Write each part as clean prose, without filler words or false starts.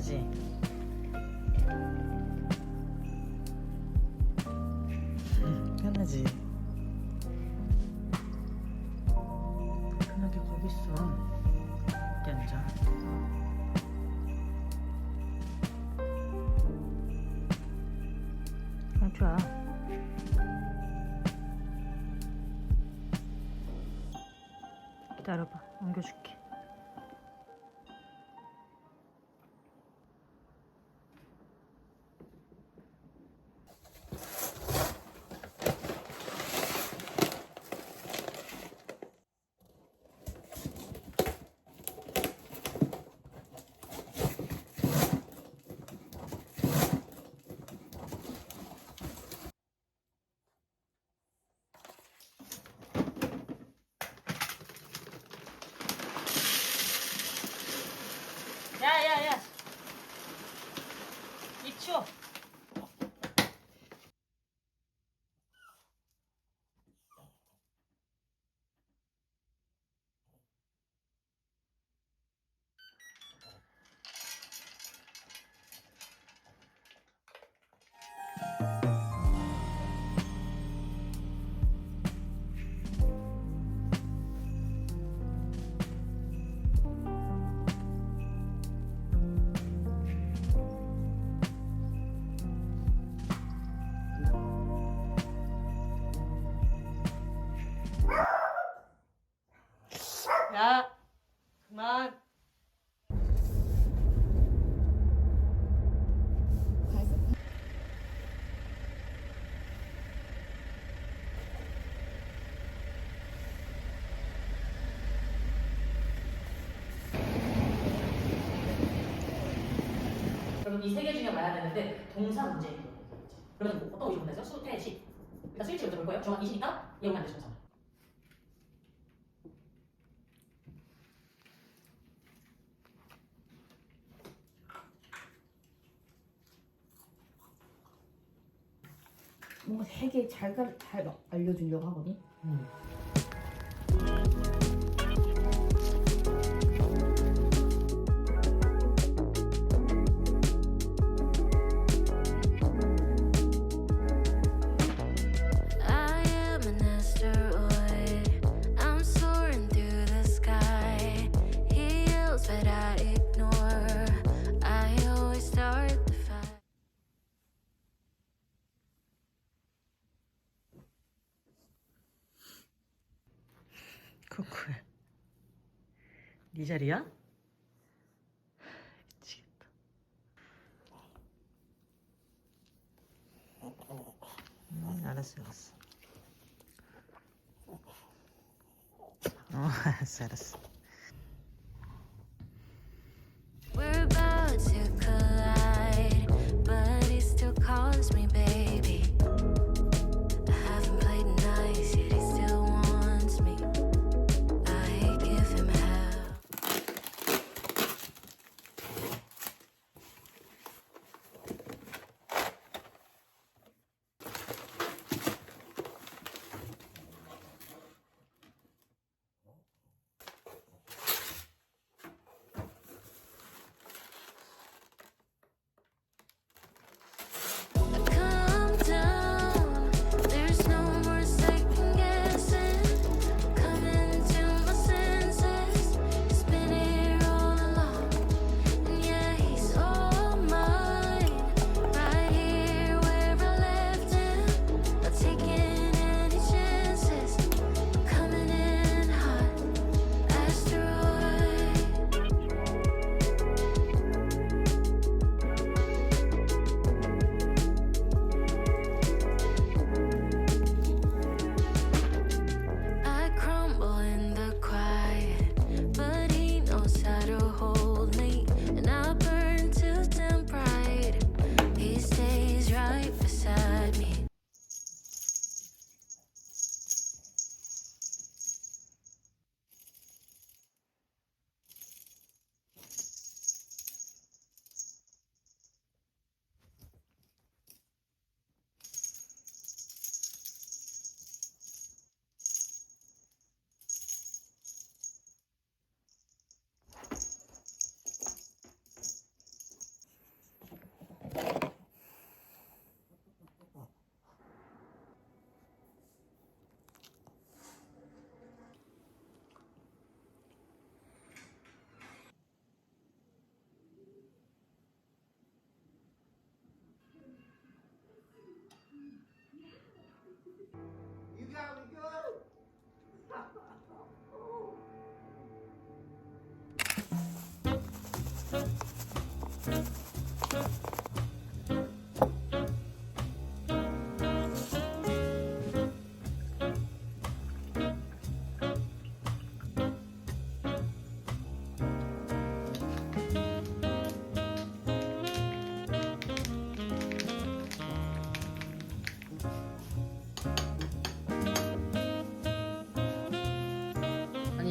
편하지? 편하지? 편하게 거기 있어. 여기 앉아. 상추야. 기다려봐. 옮겨줄게. 야야야, 입 치워. 야, 그만. 그럼 이 세 개 중에 봐야 되는데 동사 문제인 거예요. 그러면 뭐 어떤 의지 문제죠? 수, 태, 시. 일단 스위치 여쭤볼 거예요. 정확 20이니까 이용이 안 되죠, 정상. 뭔가 되게 잘 알려주려고 하거든. I am an asteroid. I'm soaring through the sky. He yells, but I ignore. I always start the fire. 쿠쿠야. 네 자리야? 미치겠다. 알았어, 알았어. 알았어, 알았어. We're about to collide, but he still calls me baby. I haven't played nice yet, he still wants me. I give him hell.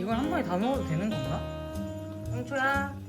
이걸 한 번에 다 넣어도 되는 건가? 홍초야.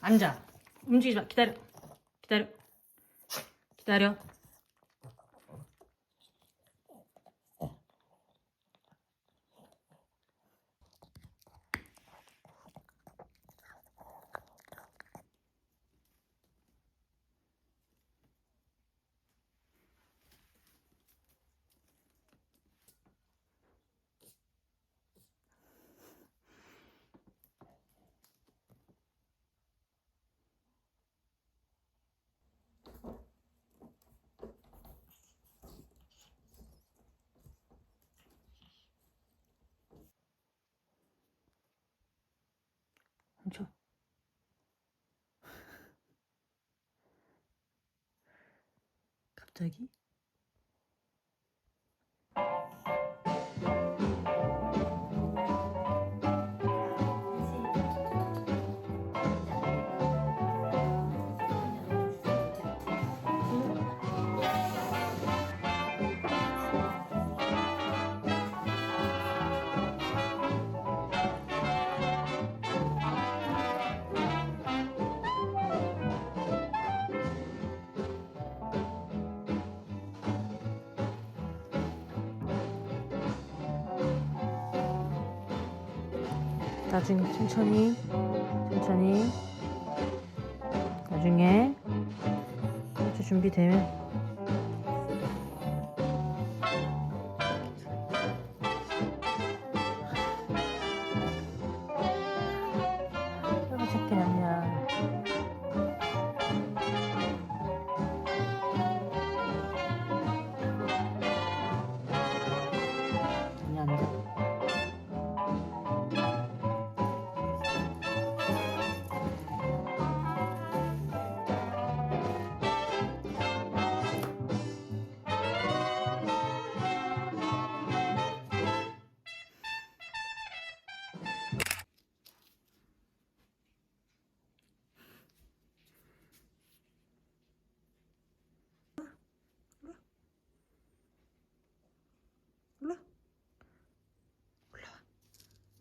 앉아. 움직이지 마. 기다려. 기다려. 기다려. 멈춰. 갑자기? 나중에 천천히 나중에 좀 준비되면 아이고 새끼 남냐. 그냥 앉아.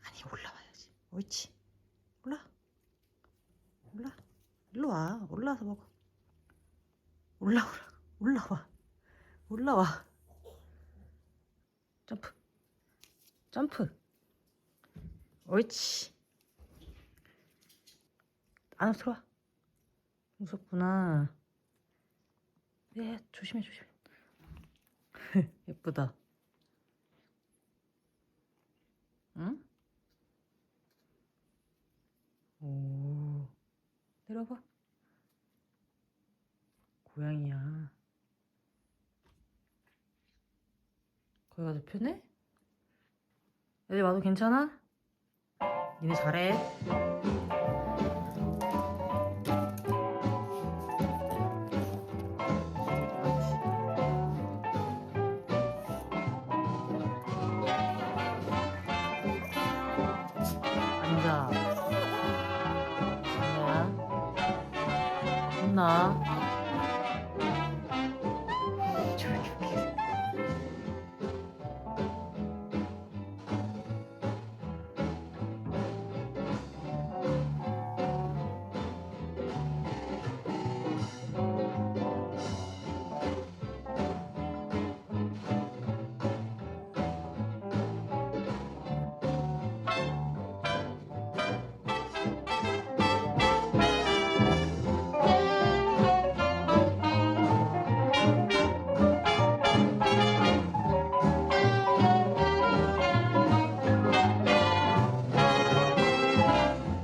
아니 올라와야지. 옳지. 올라. 일로 와. 올라와서 먹어. 올라와. 점프. 옳지. 안으로 들어와. 무섭구나. 네, 조심해. 예쁘다. 응? 오, 내려봐. 고양이야. 거기 가서 편해? 애들 와도 괜찮아? 니네 잘해. 앉아. 앉아. 혼나.